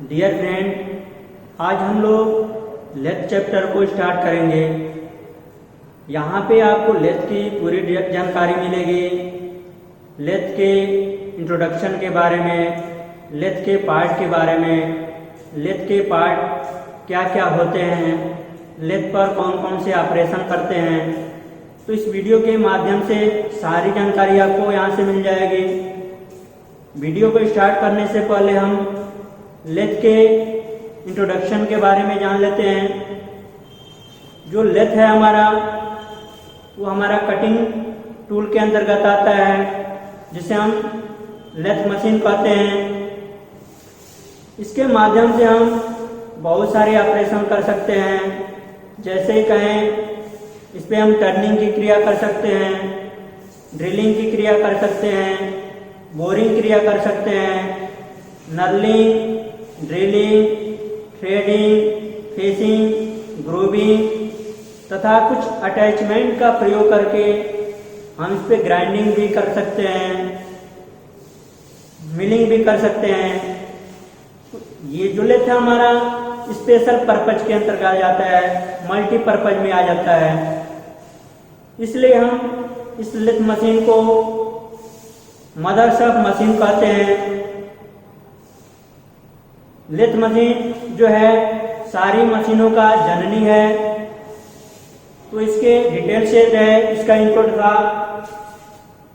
Dear friend, आज हम लोग लेथ चैप्टर को स्टार्ट करेंगे। यहाँ पे आपको लेथ की पूरी जानकारी मिलेगी। लेथ के इंट्रोडक्शन के बारे में, लेथ के पार्ट के बारे में, लेथ के पार्ट क्या क्या होते हैं, लेथ पर कौन कौन से ऑपरेशन करते हैं। तो इस वीडियो के माध्यम से सारी जानकारी आपको यहाँ से मिल जाएगी। वीडियो को स्टार्ट करने से पहले हम लेथ के इंट्रोडक्शन के बारे में जान लेते हैं। जो लेथ है हमारा, वो हमारा कटिंग टूल के अंतर्गत आता है, जिसे हम लेथ मशीन कहते हैं। इसके माध्यम से हम बहुत सारे ऑपरेशन कर सकते हैं। जैसे कहें, इस पर हम टर्निंग की क्रिया कर सकते हैं, ड्रिलिंग की क्रिया कर सकते हैं, बोरिंग क्रिया कर सकते हैं, knurling, drilling, threading, facing, grooving तथा कुछ अटैचमेंट का प्रयोग करके हम इस पे ग्राइंडिंग भी कर सकते हैं, मिलिंग भी कर सकते हैं। ये जो लेथ है हमारा स्पेशल पर्पज के अंतर्गत आ जाता है, मल्टीपर्पज में आ जाता है। इसलिए हम इस लेथ मशीन को मदर्स ऑफ मशीन कहते हैं। लेथ मशीन जो है सारी मशीनों का जननी है। तो इसके डिटेल से जो है इसका इनपुट था।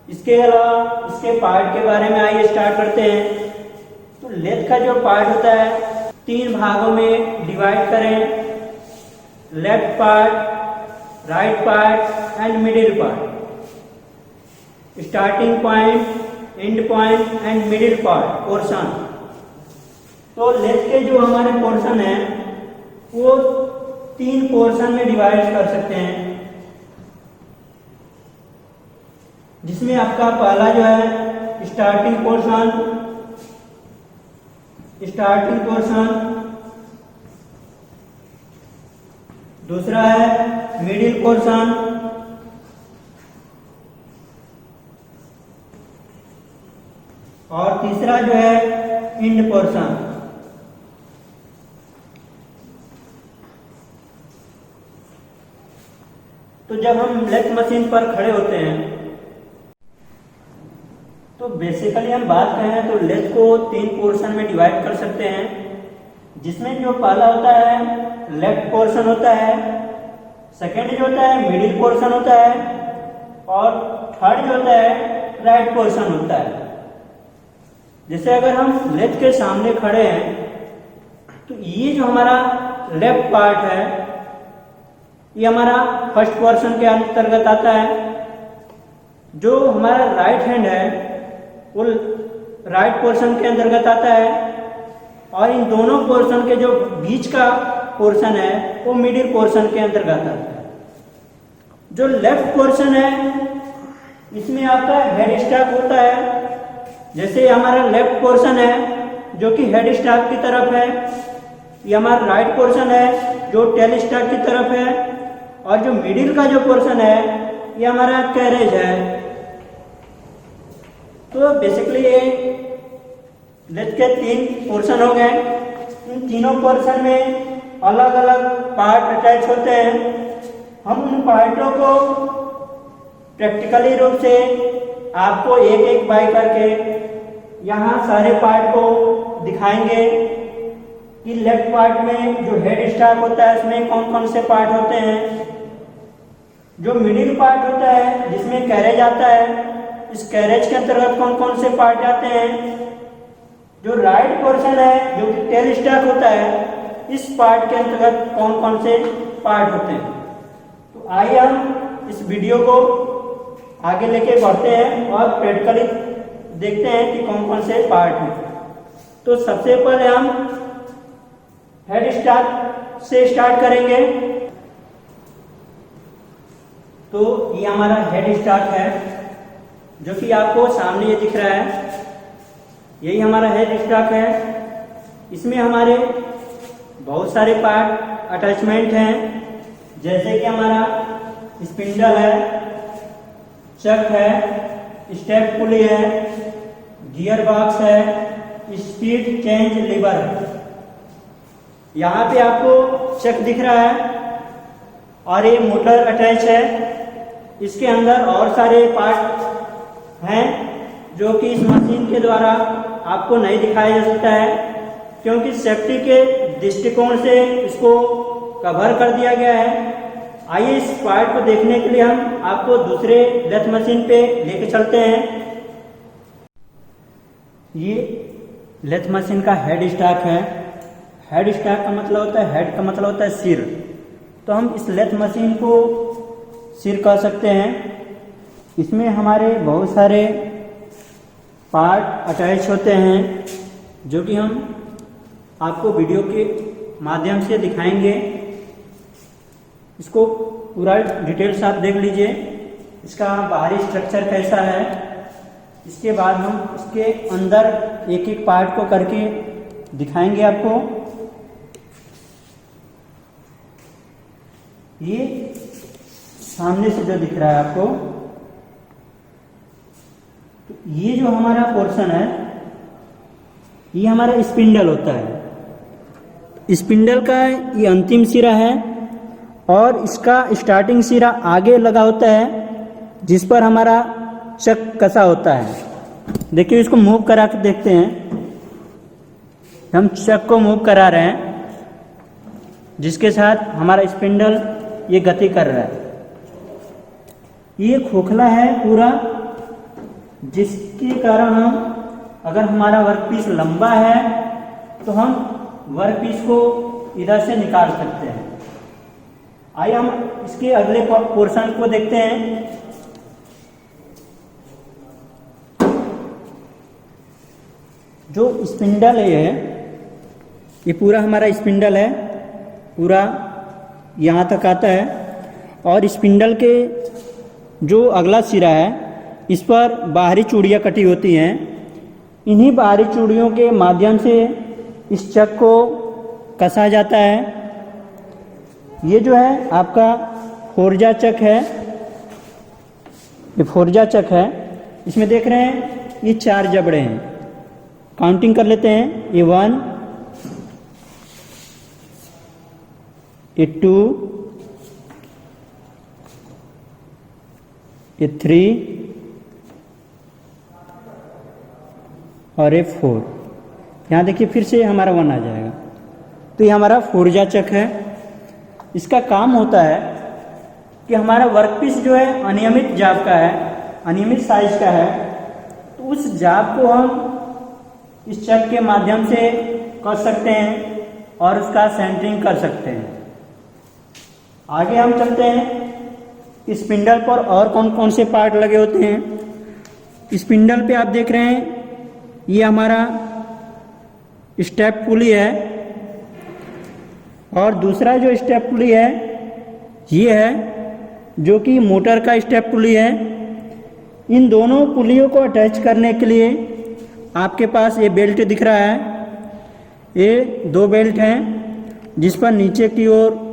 इसके अलावा इसके पार्ट के बारे में आइए स्टार्ट करते हैं। तो लेथ का जो पार्ट होता है, 3 भागों में डिवाइड करें: left part, right part and middle part. Starting point, and point and middle part portion. तो लेथ के जो हमारे पोर्शन है वो 3 पोर्शन में डिवाइड कर सकते हैं, जिसमें आपका पहला जो है स्टार्टिंग पोर्शन, दूसरा है मिडिल पोर्शन, और तीसरा जो है एंड पोर्शन। तो जब हम लेथ मशीन पर खड़े होते हैं, तो बेसिकली हम बात करें तो लेथ को 3 पोर्शन में डिवाइड कर सकते हैं, जिसमें जो पहला होता है लेफ्ट पोर्शन होता है, सेकंड जो होता है मिडिल पोर्शन होता है, और थर्ड जो होता है राइट पोर्शन होता है। जैसे अगर हम लेथ के सामने खड़े हैं, तो ये जो हमारा लेफ्ट पार्ट है, ये हमारा फर्स्ट पोर्शन के अंतर्गत आता है। जो हमारा राइट हैंड है वो राइट पोर्शन के अंतर्गत आता है, और इन दोनों पोर्शन के जो बीच का पोर्शन है वो मिडिल पोर्शन के अंतर्गत आता है। जो लेफ्ट पोर्शन है, इसमें आपका हेड स्टॉक होता है। जैसे हमारा लेफ्ट पोर्शन है जो कि हेड स्टॉक की तरफ है, ये हमारा राइट पोर्शन है जो टेल स्टॉक की तरफ है, और जो मिडिल का जो पोर्शन है ये हमारा कैरेज है। तो बेसिकली ये लेथ के 3 पोर्शन हो गए। इन तीनों पोर्शन में अलग अलग पार्ट अटैच होते हैं। हम उन पार्टों को प्रैक्टिकली रूप से आपको एक एक बाय करके यहाँ सारे पार्ट को दिखाएंगे कि लेफ्ट पार्ट में जो हेड स्टॉक होता है उसमें कौन कौन से पार्ट होते हैं। जो मिडिल पार्ट होता है जिसमें कैरेज आता है, इस कैरेज के अंतर्गत कौन कौन से पार्ट आते हैं। जो राइट पोर्शन है जो कि टेल स्टॉक होता है, इस पार्ट के अंतर्गत कौन कौन से पार्ट होते हैं। तो आइए हम इस वीडियो को आगे लेके बढ़ते हैं और प्रैक्टिकली देखते हैं कि कौन कौन से पार्ट हैं। तो सबसे पहले हम हेड स्टॉक से स्टार्ट करेंगे। तो ये हमारा हेड स्टॉक है, जो कि आपको सामने ये दिख रहा है। यही हमारा हेड स्टॉक है। इसमें हमारे बहुत सारे पार्ट अटैचमेंट हैं, जैसे कि हमारा स्पिंडल है, चक है, स्टेप पुली है, गियर बॉक्स है, स्पीड चेंज लीवर है। यहाँ पे आपको चक दिख रहा है और ये मोटर अटैच है। इसके अंदर और सारे पार्ट हैं जो कि इस मशीन के द्वारा आपको नहीं दिखाया जा सकता है, क्योंकि सेफ्टी के दृष्टिकोण से इसको कवर कर दिया गया है। आइए इस पार्ट को देखने के लिए हम आपको दूसरे लेथ मशीन पे लेके चलते हैं। ये लेथ मशीन का हेड स्टॉक है। हेड स्टॉक का मतलब होता है, हेड का मतलब होता है सिर। तो हम इस लेथ मशीन को सिर कह सकते हैं। इसमें हमारे बहुत सारे पार्ट अटैच होते हैं जो कि हम आपको वीडियो के माध्यम से दिखाएंगे। इसको पूरा डिटेल्स आप देख लीजिए, इसका बाहरी स्ट्रक्चर कैसा है। इसके बाद हम इसके अंदर एक एक पार्ट को करके दिखाएंगे आपको। ये सामने से जो दिख रहा है आपको, तो ये जो हमारा पोर्शन है ये हमारा स्पिंडल होता है। स्पिंडल का ये अंतिम सिरा है और इसका स्टार्टिंग सिरा आगे लगा होता है जिस पर हमारा चक कसा होता है। देखिए इसको मूव करा के देखते हैं। हम चक को मूव करा रहे हैं जिसके साथ हमारा स्पिंडल ये गति कर रहा है। ये खोखला है पूरा, जिसके कारण हम अगर हमारा वर्कपीस लंबा है तो हम वर्कपीस को इधर से निकाल सकते हैं। आइए हम इसके अगले पोर्शन को देखते हैं। जो स्पिंडल है ये पूरा हमारा स्पिंडल है, पूरा यहाँ तक आता है। और स्पिंडल के जो अगला सिरा है इस पर बाहरी चूड़ियाँ कटी होती हैं। इन्हीं बाहरी चूड़ियों के माध्यम से इस चक को कसा जाता है। ये जो है आपका फोर्जा चक है, ये फोर्जा चक है। इसमें देख रहे हैं ये 4 जबड़े हैं। काउंटिंग कर लेते हैं। ये 1, ये 2, ये 3 और ये 4। यहाँ देखिए फिर से हमारा 1 आ जाएगा। तो ये हमारा फोर्जा चक है। इसका काम होता है कि हमारा वर्कपीस जो है अनियमित जाप का है, अनियमित साइज का है, तो उस जाप को हम इस चक के माध्यम से कर सकते हैं और उसका सेंटरिंग कर सकते हैं। आगे हम चलते हैं। स्पिंडल पर और कौन कौन से पार्ट लगे होते हैं। स्पिंडल पे आप देख रहे हैं ये हमारा स्टेप पुली है और दूसरा जो स्टेप पुली है ये है जो कि मोटर का स्टेप पुली है। इन दोनों पुलियों को अटैच करने के लिए आपके पास ये बेल्ट दिख रहा है। ये 2 बेल्ट हैं जिस पर नीचे की ओर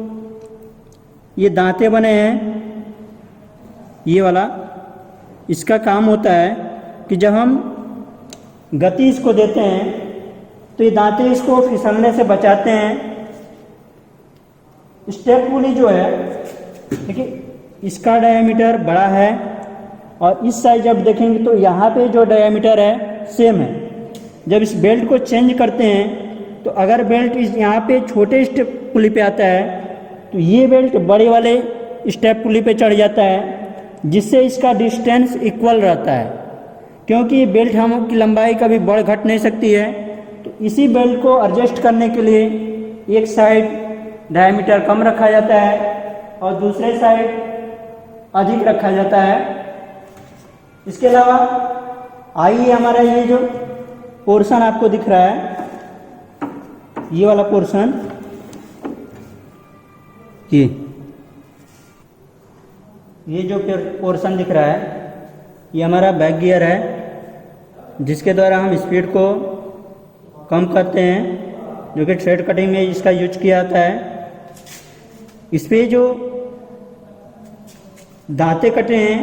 ये दांते बने हैं। ये वाला इसका काम होता है कि जब हम गति इसको देते हैं तो ये दांते इसको फिसलने से बचाते हैं। स्टेप पुली जो है देखिए इसका डायमीटर बड़ा है और इस साइड जब देखेंगे तो यहाँ पे जो डायमीटर है सेम है। जब इस बेल्ट को चेंज करते हैं तो अगर बेल्ट इस यहाँ पे छोटे स्टेप पुली पे आता है तो ये बेल्ट बड़े वाले स्टेप पुली पे चढ़ जाता है, जिससे इसका डिस्टेंस इक्वल रहता है। क्योंकि ये बेल्ट हम की लंबाई कभी बढ़ घट नहीं सकती है, तो इसी बेल्ट को एडजस्ट करने के लिए एक साइड डायमीटर कम रखा जाता है और दूसरे साइड अधिक रखा जाता है। इसके अलावा आइए हमारा ये जो पोर्शन आपको दिख रहा है, ये वाला पोर्शन, ये जो पोर्शन दिख रहा है ये हमारा बैक गियर है, जिसके द्वारा हम स्पीड को कम करते हैं, जो कि थ्रेड कटिंग में इसका यूज किया जाता है। इस पे जो दांते कटे हैं,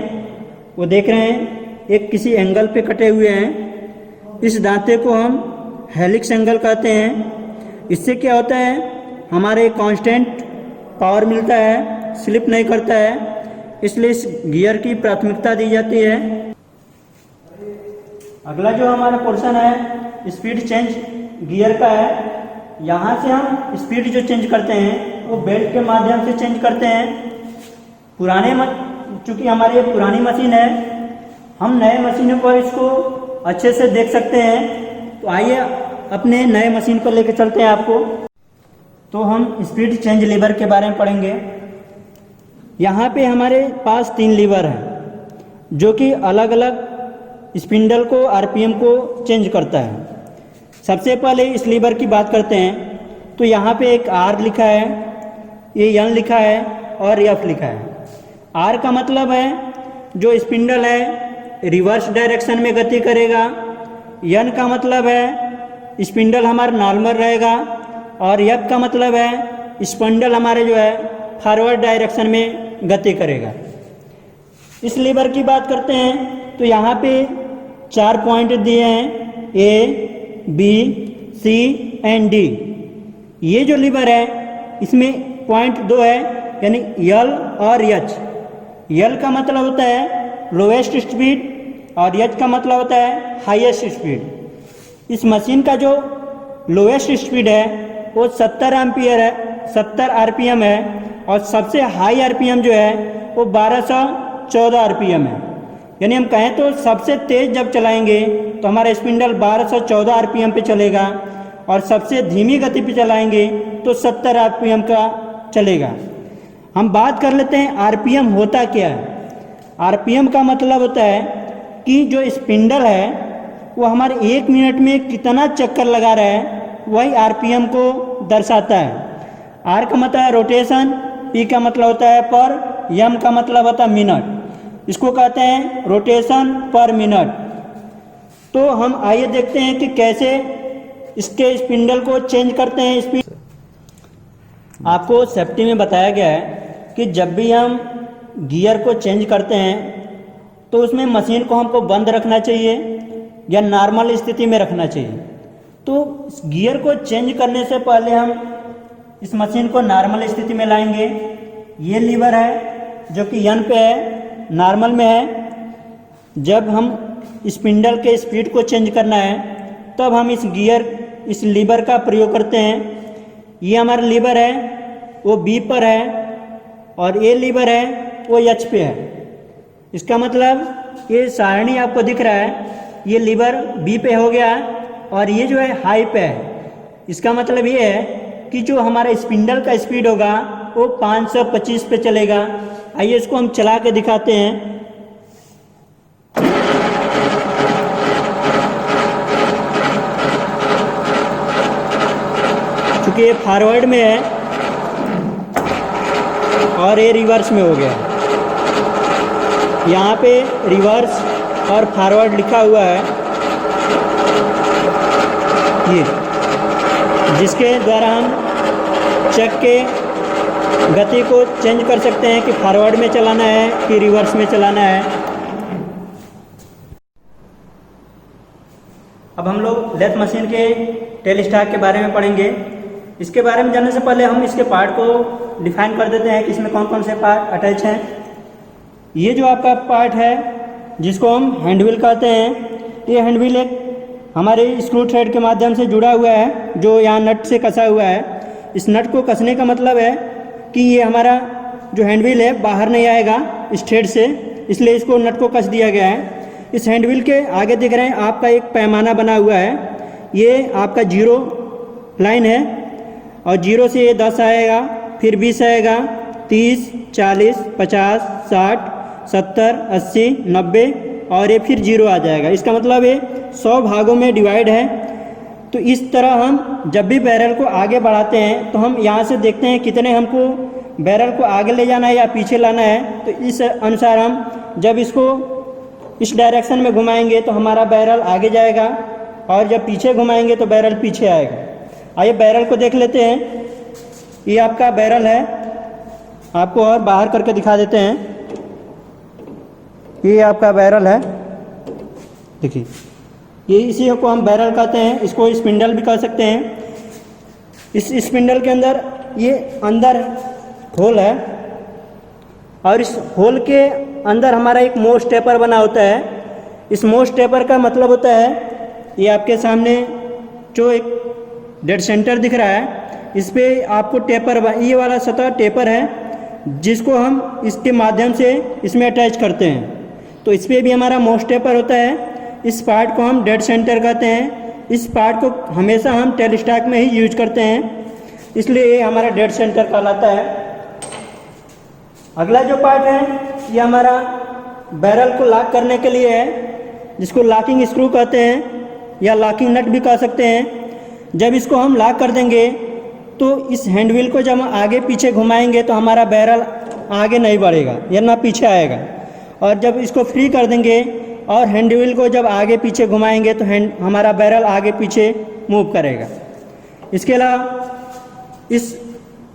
वो देख रहे हैं एक किसी एंगल पे कटे हुए हैं। इस दांते को हम हेलिक्स एंगल कहते हैं। इससे क्या होता है, हमारे कांस्टेंट पावर मिलता है, स्लिप नहीं करता है, इसलिए इस गियर की प्राथमिकता दी जाती है। अगला जो हमारा पोर्शन है स्पीड चेंज गियर का है। यहाँ से हम स्पीड जो चेंज करते हैं वो बेल्ट के माध्यम से चेंज करते हैं। चूँकि हमारी ये पुरानी मशीन है, हम नए मशीनों पर इसको अच्छे से देख सकते हैं। तो आइए अपने नए मशीन पर लेके चलते हैं आपको। तो हम स्पीड चेंज लीवर के बारे में पढ़ेंगे। यहाँ पे हमारे पास 3 लीवर हैं जो कि अलग अलग स्पिंडल को, आरपीएम को चेंज करता है। सबसे पहले इस लीवर की बात करते हैं। तो यहाँ पे एक आर लिखा है, ये एन लिखा है और एफ लिखा है। आर का मतलब है जो स्पिंडल है रिवर्स डायरेक्शन में गति करेगा। एन का मतलब है स्पिंडल हमारा नॉर्मल रहेगा। और एफ का मतलब है स्पिंडल हमारे जो है फॉरवर्ड डायरेक्शन में गति करेगा। इस लीवर की बात करते हैं तो यहाँ पे 4 पॉइंट दिए हैं, ए, बी, सी एंड डी। ये जो लीवर है इसमें पॉइंट 2 है, यानी यल और एच। यल का मतलब होता है लोएस्ट स्पीड और एच का मतलब होता है हाईएस्ट स्पीड। इस मशीन का जो लोएस्ट स्पीड है वो 70 एम्पियर है, 70 आरपीएम है। और सबसे हाई आरपीएम जो है वो 1214 आरपीएम है। यानी हम कहें तो सबसे तेज जब चलाएंगे तो हमारा स्पिंडल 1214 आरपीएम पे चलेगा और सबसे धीमी गति पे चलाएंगे तो 70 आरपीएम का चलेगा। हम बात कर लेते हैं आरपीएम होता क्या है। आरपीएम का मतलब होता है कि जो स्पिंडल है वो हमारे 1 मिनट में कितना चक्कर लगा रहा है, वही आरपीएम को दर्शाता है। आर का मतलब है रोटेशन, पी का मतलब होता है पर, एम का मतलब होता है मिनट। इसको कहते हैं रोटेशन पर मिनट। तो हम आइए देखते हैं कि कैसे इसके स्पिंडल को चेंज करते हैं स्पीड। आपको सेफ्टी में बताया गया है कि जब भी हम गियर को चेंज करते हैं तो उसमें मशीन को हमको बंद रखना चाहिए या नॉर्मल स्थिति में रखना चाहिए। तो गियर को चेंज करने से पहले हम इस मशीन को नॉर्मल स्थिति में लाएंगे। ये लीवर है जो कि एन पे है, नॉर्मल में है। जब हम स्पिंडल के स्पीड को चेंज करना है तब हम इस लीवर का प्रयोग करते हैं। ये हमारा लीवर है वो बी पर है और ये लीवर है वो एच पे है। इसका मतलब ये सारणी आपको दिख रहा है, ये लीवर बी पे हो गया और ये जो है हाई पे है। इसका मतलब ये है कि जो हमारा स्पिंडल का स्पीड होगा वो 525 पे चलेगा। आइए इसको हम चला के दिखाते हैं। चूँकि ये फॉरवर्ड में है और ये रिवर्स में हो गया। यहाँ पे रिवर्स और फॉरवर्ड लिखा हुआ है, ये जिसके द्वारा हम चक के गति को चेंज कर सकते हैं कि फॉरवर्ड में चलाना है कि रिवर्स में चलाना है। अब हम लोग लेथ मशीन के टेल स्टॉक के बारे में पढ़ेंगे। इसके बारे में जानने से पहले हम इसके पार्ट को डिफाइन कर देते हैं कि इसमें कौन कौन से पार्ट अटैच हैं। ये जो आपका पार्ट है जिसको हम हैंडव्हील कहते हैं, ये हैंडव्हील एक हमारे स्क्रू थ्रेड के माध्यम से जुड़ा हुआ है जो यहाँ नट से कसा हुआ है। इस नट को कसने का मतलब है कि ये हमारा जो हैंडव्हील है बाहर नहीं आएगा इस थ्रेड से, इसलिए इसको नट को कस दिया गया है। इस हैंडव्हील के आगे दिख रहे हैं आपका एक पैमाना बना हुआ है, ये आपका 0 लाइन है और 0 से ये 10 आएगा, फिर 20 आएगा, 30, 40, 50, 60, 70, 80, 90 और ये फिर 0 आ जाएगा। इसका मतलब ये 100 भागों में डिवाइड है। तो इस तरह हम जब भी बैरल को आगे बढ़ाते हैं तो हम यहाँ से देखते हैं कितने हमको बैरल को आगे ले जाना है या पीछे लाना है। तो इस अनुसार हम जब इसको इस डायरेक्शन में घुमाएंगे तो हमारा बैरल आगे जाएगा और जब पीछे घुमाएंगे तो बैरल पीछे आएगा। आइए बैरल को देख लेते हैं। ये आपका बैरल है, आपको और बाहर करके दिखा देते हैं। ये आपका बैरल है, देखिए ये इसी को हम बैरल कहते हैं, इसको स्पिंडल भी कह सकते हैं। इस स्पिंडल के अंदर ये अंदर होल है और इस होल के अंदर हमारा एक मोस्ट टेपर बना होता है। इस मोस्ट टेपर का मतलब होता है, ये आपके सामने जो एक डेड सेंटर दिख रहा है, इस पे आपको टेपर, ये वाला सतह टेपर है जिसको हम इसके माध्यम से इसमें अटैच करते हैं। तो इस पे भी हमारा मोस्ट टेपर होता है। इस पार्ट को हम डेड सेंटर कहते हैं। इस पार्ट को हमेशा हम टेल स्टॉक में ही यूज करते हैं, इसलिए ये हमारा डेड सेंटर कहलाता है। अगला जो पार्ट है ये हमारा बैरल को लॉक करने के लिए है, जिसको लॉकिंग स्क्रू कहते हैं या लॉकिंग नट भी कह सकते हैं। जब इसको हम लॉक कर देंगे तो इस हैंडव्हील को जब हम आगे पीछे घुमाएंगे तो हमारा बैरल आगे नहीं बढ़ेगा या ना पीछे आएगा, और जब इसको फ्री कर देंगे और हैंडव्हील को जब आगे पीछे घुमाएंगे तो हमारा बैरल आगे पीछे मूव करेगा। इसके अलावा इस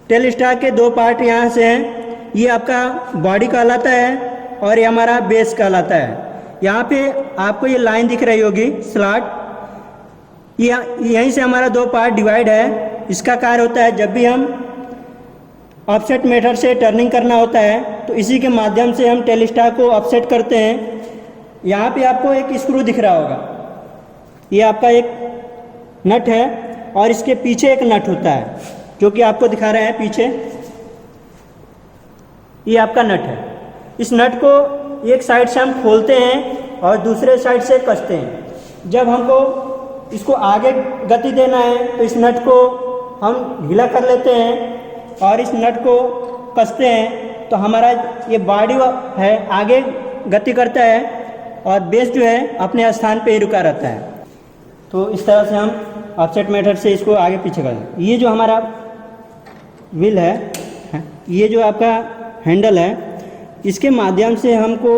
टेल स्टॉक के दो पार्ट यहाँ से हैं, ये आपका बॉडी कहलाता है और ये हमारा बेस कहलाता है। यहाँ पे आपको ये लाइन दिख रही होगी स्लॉट, यहीं से हमारा दो पार्ट डिवाइड है। इसका कार्य होता है, जब भी हम ऑफसेट मेथड से टर्निंग करना होता है तो इसी के माध्यम से हम टेल स्टॉक को ऑफसेट करते हैं। यहाँ पे आपको एक स्क्रू दिख रहा होगा, ये आपका एक नट है और इसके पीछे एक नट होता है जो कि आपको दिखा रहे हैं पीछे, ये आपका नट है। इस नट को एक साइड से हम खोलते हैं और दूसरे साइड से कसते हैं। जब हमको इसको आगे गति देना है तो इस नट को हम ढीला कर लेते हैं और इस नट को कसते हैं, तो हमारा ये बॉडी है आगे गति करता है और बेस जो है अपने स्थान पे ही रुका रहता है। तो इस तरह से हम ऑफसेट मेथड से इसको आगे पीछे करें। ये जो हमारा व्हील है, ये जो आपका हैंडल है, इसके माध्यम से हमको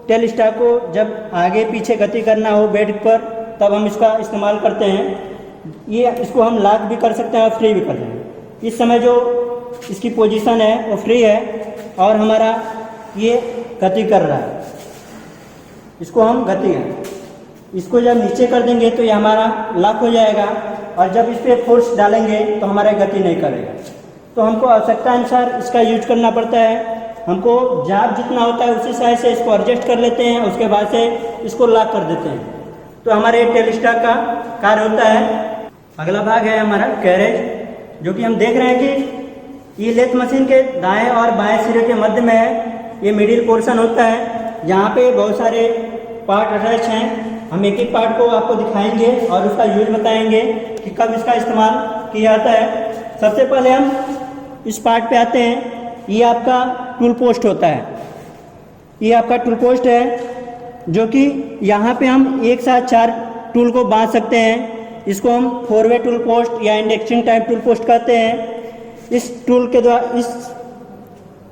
टेल स्टॉक को जब आगे पीछे गति करना हो बेड पर तब हम इसका इस्तेमाल करते हैं। ये इसको हम लॉक भी कर सकते हैं और फ्री भी कर सकते हैं। इस समय जो इसकी पोजीशन है वो फ्री है और हमारा ये गति कर रहा है, इसको हम गति है। इसको जब नीचे कर देंगे तो ये हमारा लॉक हो जाएगा और जब इस पर फोर्स डालेंगे तो हमारा गति नहीं करेगा। तो हमको आवश्यकता अनुसार इसका यूज करना पड़ता है। हमको जाप जितना होता है उसी साइज से इसको एडजस्ट कर लेते हैं, उसके बाद से इसको लॉक कर देते हैं, तो हमारे टेल स्टॉक का कार्य होता है। अगला भाग है हमारा कैरेज, जो कि हम देख रहे हैं कि ये लेथ मशीन के दाएं और बाएं सिरे के मध्य में है। ये मिडिल पोर्शन होता है, यहाँ पे बहुत सारे पार्ट अटैच हैं। हम एक एक पार्ट को आपको दिखाएंगे और उसका यूज बताएंगे कि कब इसका इस्तेमाल किया जाता है। सबसे पहले हम इस पार्ट पे आते हैं। ये आपका टूल पोस्ट होता है, ये आपका टूल पोस्ट है जो कि यहाँ पे हम एक साथ 4 टूल को बांध सकते हैं। इसको हम 4-वे टूल पोस्ट या इंडेक्सिंग टाइप टूल पोस्ट कहते हैं। इस टूल के द्वारा, इस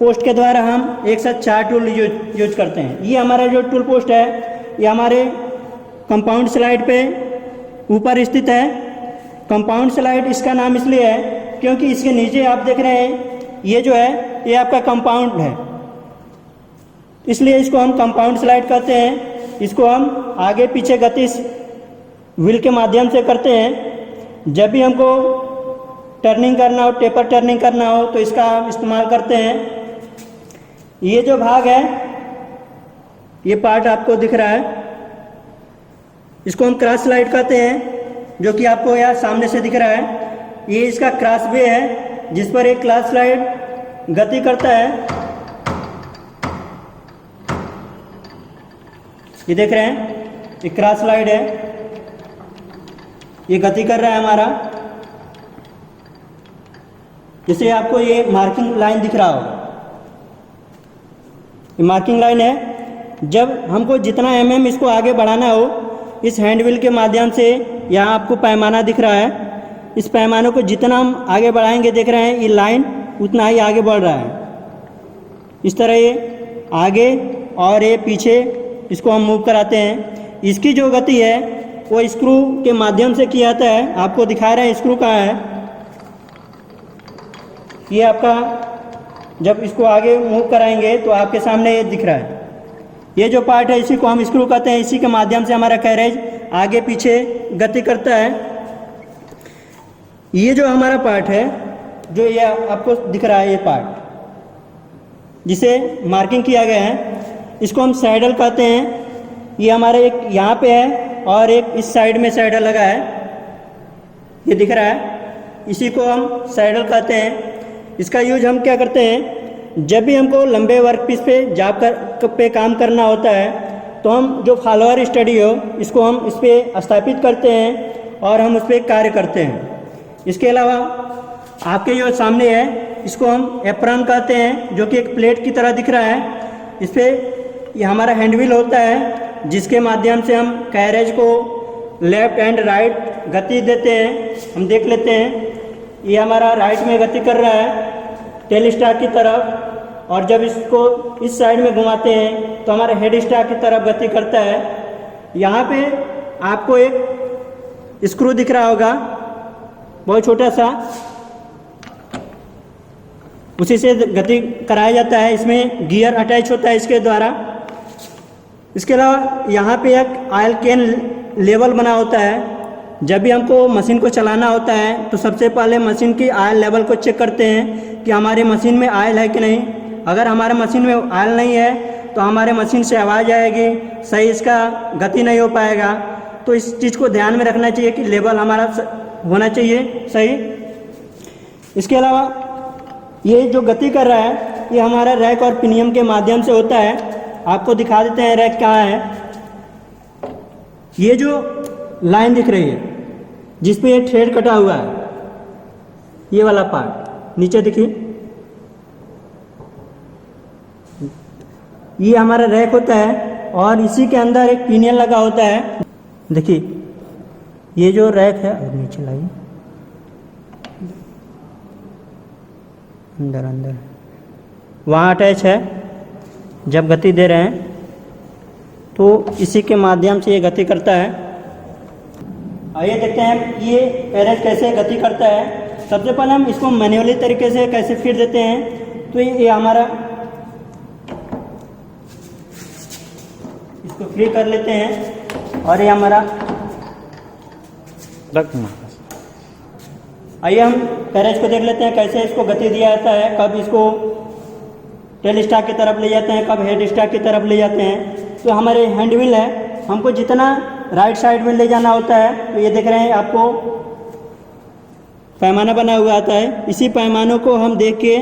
पोस्ट के द्वारा हम एक साथ 4 टूल यूज करते हैं। ये हमारा जो टूल पोस्ट है ये हमारे कंपाउंड स्लाइड पे ऊपर स्थित है। कंपाउंड स्लाइड इसका नाम इसलिए है क्योंकि इसके नीचे आप देख रहे हैं ये जो है ये आपका कंपाउंड है, इसलिए इसको हम कंपाउंड स्लाइड कहते हैं। इसको हम आगे पीछे गति व्हील के माध्यम से करते हैं। जब भी हमको टर्निंग करना हो, टेपर टर्निंग करना हो तो इसका इस्तेमाल करते हैं। ये जो भाग है, ये पार्ट आपको दिख रहा है, इसको हम क्रॉस स्लाइड कहते हैं, जो कि आपको यहाँ सामने से दिख रहा है। ये इसका क्रॉस वे है जिस पर एक क्रॉस स्लाइड गति करता है। ये देख रहे हैं, ये क्रॉस स्लाइड है, ये गति कर रहा है हमारा। जैसे आपको ये मार्किंग लाइन दिख रहा हो, ये मार्किंग लाइन है। जब हमको जितना mm इसको आगे बढ़ाना हो, इस हैंड व्हील के माध्यम से यहाँ आपको पैमाना दिख रहा है। इस पैमाने को जितना हम आगे बढ़ाएंगे, देख रहे हैं ये लाइन उतना ही आगे बढ़ रहा है। इस तरह ये आगे और ये पीछे इसको हम मूव कराते हैं। इसकी जो गति है वो स्क्रू के माध्यम से किया जाता है। आपको दिखा रहे हैं स्क्रू कहाँ है, ये आपका जब इसको आगे मूव कराएंगे तो आपके सामने ये दिख रहा है, ये जो पार्ट है इसी को हम स्क्रू कहते हैं, इसी के माध्यम से हमारा कैरेज आगे पीछे गति करता है। ये जो हमारा पार्ट है, जो ये आपको दिख रहा है, ये पार्ट जिसे मार्किंग किया गया है, इसको हम सैडल कहते हैं। ये हमारा एक यहाँ पे है और एक इस साइड में सैडल लगा है, ये दिख रहा है, इसी को हम सैडल कहते हैं। इसका यूज हम क्या करते हैं, जब भी हमको लंबे वर्क पीस पे काम करना होता है तो हम जो फॉलोअर स्टडी हो इसको हम इस पर स्थापित करते हैं और हम उस पर कार्य करते हैं। इसके अलावा आपके जो सामने है इसको हम एप्रॉन कहते हैं, जो कि एक प्लेट की तरह दिख रहा है। इस पर ये हमारा हैंड व्हील होता है जिसके माध्यम से हम कैरेज को लेफ्ट एंड राइट गति देते हैं। हम देख लेते हैं, ये हमारा राइट में गति कर रहा है टेल स्टार की तरफ, और जब इसको इस साइड में घुमाते हैं तो हमारा हेड स्टार की तरफ गति करता है। यहाँ पे आपको एक स्क्रू दिख रहा होगा, बहुत छोटा सा, उसी से गति कराया जाता है। इसमें गियर अटैच होता है इसके द्वारा। इसके अलावा यहाँ पे एक ऑयल कैन लेवल बना होता है। जब भी हमको मशीन को चलाना होता है तो सबसे पहले मशीन की ऑयल लेवल को चेक करते हैं कि हमारी मशीन में ऑयल है कि नहीं। अगर हमारे मशीन में ऑयल नहीं है तो हमारे मशीन से आवाज़ आएगी, सही इसका गति नहीं हो पाएगा। तो इस चीज़ को ध्यान में रखना चाहिए कि लेवल हमारा होना चाहिए सही। इसके अलावा ये जो गति कर रहा है ये हमारा रैक और पिनियम के माध्यम से होता है। आपको दिखा देते हैं रैक कहाँ है। ये जो लाइन दिख रही है जिस पे ये थ्रेड कटा हुआ है, ये वाला पार्ट नीचे देखिए, ये हमारा रैक होता है और इसी के अंदर एक पिनियन लगा होता है। देखिए ये जो रैक है, नीचे लाइए, अंदर अंदर वहाँ अटैच है। जब गति दे रहे हैं तो इसी के माध्यम से ये गति करता है। आइए देखते हैं ये कैरेज कैसे गति करता है। सबसे पहले हम इसको मैन्युअली तरीके से कैसे फिट देते हैं। तो ये हमारा, इसको फ्री कर लेते हैं और ये हमारा, आइए हम कैरेज को देख लेते हैं कैसे इसको गति दिया जाता है। कब इसको टेल स्टार की तरफ ले जाते हैं, कब हेड स्टार की तरफ ले जाते हैं। तो हमारे हैंड व्हील है, हमको जितना राइट साइड में ले जाना होता है, तो ये देख रहे हैं आपको पैमाना बना हुआ आता है। इसी पैमानों को हम देख के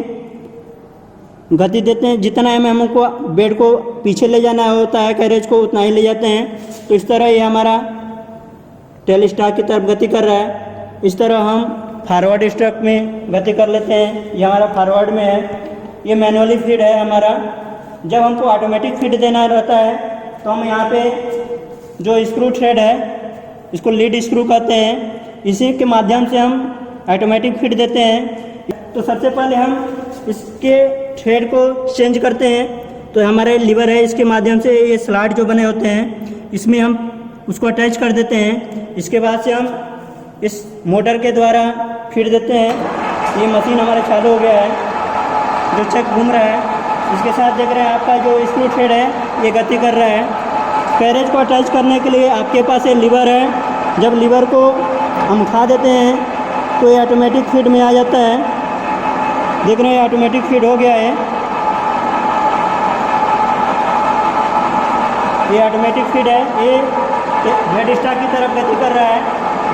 गति देते हैं। जितना हमको बेड को पीछे ले जाना होता है कैरेज को, उतना ही ले जाते हैं। तो इस तरह ये हमारा टेल स्टार की तरफ गति कर रहा है। इस तरह हम फॉरवर्ड स्ट्रोक में गति कर लेते हैं। ये हमारा फॉरवर्ड में है, ये मैनुअली फीड है हमारा। जब हमको ऑटोमेटिक फीड देना रहता है तो हम यहाँ पे जो स्क्रू थ्रेड है इसको लीड स्क्रू कहते हैं, इसी के माध्यम से हम ऑटोमेटिक फीड देते हैं। तो सबसे पहले हम इसके थ्रेड को चेंज करते हैं। तो हमारे लीवर है, इसके माध्यम से ये स्लॉट जो बने होते हैं इसमें हम उसको अटैच कर देते हैं। इसके बाद से हम इस मोटर के द्वारा फीड देते हैं। ये मशीन हमारा चालू हो गया है, जो चक घूम रहा है। इसके साथ देख रहे हैं आपका जो स्क्रू थ्रेड है ये गति कर रहा है। कैरेज को अटैच करने के लिए आपके पास ये लीवर है। जब लीवर को हम उठा देते हैं तो ये ऑटोमेटिक फीड में आ जाता है। देख रहे हैं ऑटोमेटिक फीड हो गया है, ये ऑटोमेटिक फीड है। ये हेड स्टार की तरफ गति कर रहा है।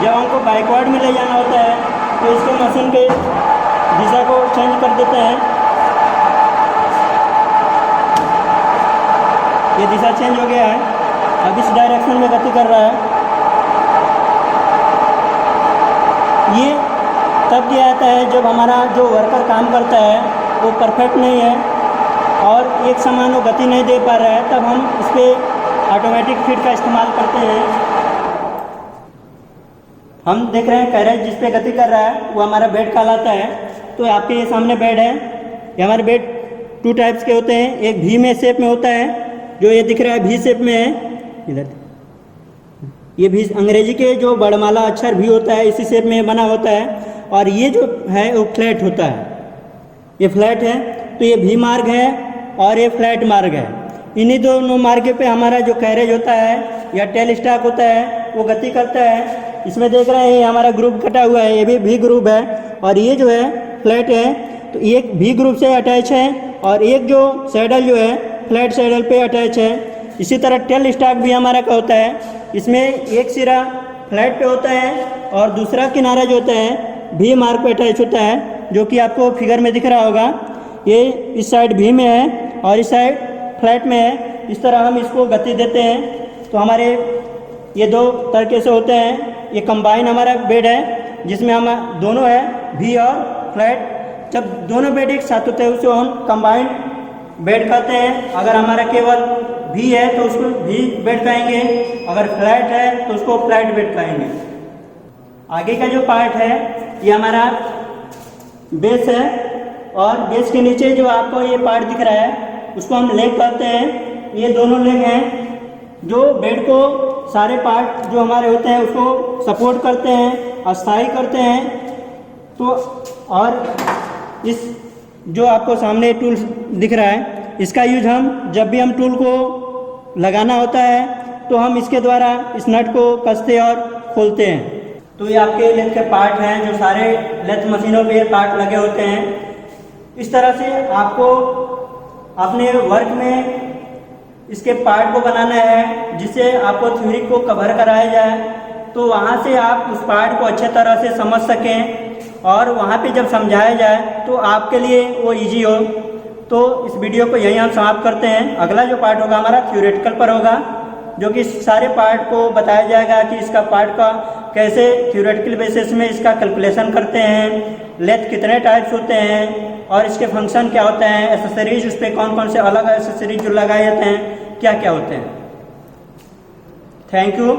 जब हमको बैकवर्ड में ले जाना होता है तो इसके मशीन के दिशा को चेंज कर देते हैं। ये दिशा चेंज हो गया है, अब इस डायरेक्शन में गति कर रहा है। ये तब किया जाता है जब हमारा जो वर्कर काम करता है वो परफेक्ट नहीं है और एक समान वो गति नहीं दे पा रहा है, तब हम इस पर ऑटोमेटिक फीड का इस्तेमाल करते हैं। हम देख रहे हैं कैरेज जिस पे गति कर रहा है वो हमारा बेड कहलाता है। तो आपके ये सामने बेड है। ये हमारे बेड 2 टाइप्स के होते हैं। एक भी में शेप में होता है, जो ये दिख रहा है भी शेप में है। इधर ये भी अंग्रेजी के जो बड़माला अक्षर भी होता है इसी शेप में बना होता है। और ये जो है वो फ्लैट होता है, ये फ्लैट है। तो ये भी मार्ग है और ये फ्लैट मार्ग है। इन्हीं दोनों मार्ग पे हमारा जो कैरेज होता है या टेल स्टॉक होता है वो गति करता है। इसमें देख रहे हैं हमारा ग्रुप कटा हुआ है, ये भी भी ग्रुप है और ये जो है फ्लैट है, तो एक भी ग्रुप से अटैच है और एक जो सैडल जो है फ्लैट सैडल पे अटैच है। इसी तरह टेल स्टॉक भी हमारा क्या होता है, इसमें एक सिरा फ्लैट पे होता है और दूसरा किनारा जो होता है भी मार्ग पे अटैच होता है, जो कि आपको फिगर में दिख रहा होगा। ये इस साइड भी में है और इस साइड फ्लैट में है। इस तरह हम इसको गति देते हैं तो हमारे ये दो तरीके से होते हैं। ये कंबाइन हमारा बेड है जिसमें हम दोनों है भी और फ्लैट। जब दोनों बेड एक साथ होते हैं उसको हम कंबाइंड बेड कहते हैं। अगर हमारा केवल भी है तो उसको भी बेड कहेंगे, अगर फ्लैट है तो उसको फ्लैट बेड कहेंगे। आगे का जो पार्ट है ये हमारा बेस है और बेस के नीचे जो आपको ये पार्ट दिख रहा है उसको हम लेग कहते हैं। ये दोनों लेग हैं जो बेड को सारे पार्ट जो हमारे होते हैं उसको सपोर्ट करते हैं, अस्थायी करते हैं। तो और इस जो आपको सामने टूल दिख रहा है इसका यूज हम जब भी हम टूल को लगाना होता है तो हम इसके द्वारा इस नट को कसते और खोलते हैं। तो ये आपके लेथ के पार्ट हैं जो सारे लेथ मशीनों पे पार्ट लगे होते हैं। इस तरह से आपको अपने वर्क में इसके पार्ट को बनाना है जिससे आपको थ्योरी को कवर कराया जाए, तो वहाँ से आप उस पार्ट को अच्छे तरह से समझ सकें और वहाँ पे जब समझाया जाए तो आपके लिए वो इजी हो। तो इस वीडियो को यहीं हम समाप्त करते हैं। अगला जो पार्ट होगा हमारा थ्योरेटिकल पर होगा, जो कि सारे पार्ट को बताया जाएगा कि इसका पार्ट का कैसे थ्योरेटिकल बेसिस में इसका कैलकुलेशन करते हैं, लेथ कितने टाइप्स होते हैं और इसके फंक्शन क्या होते हैं, एसेसरीज उस पर कौन कौन से अलग एसेसरीज जो लगाए जाते हैं क्या क्या होते हैं। Thank you.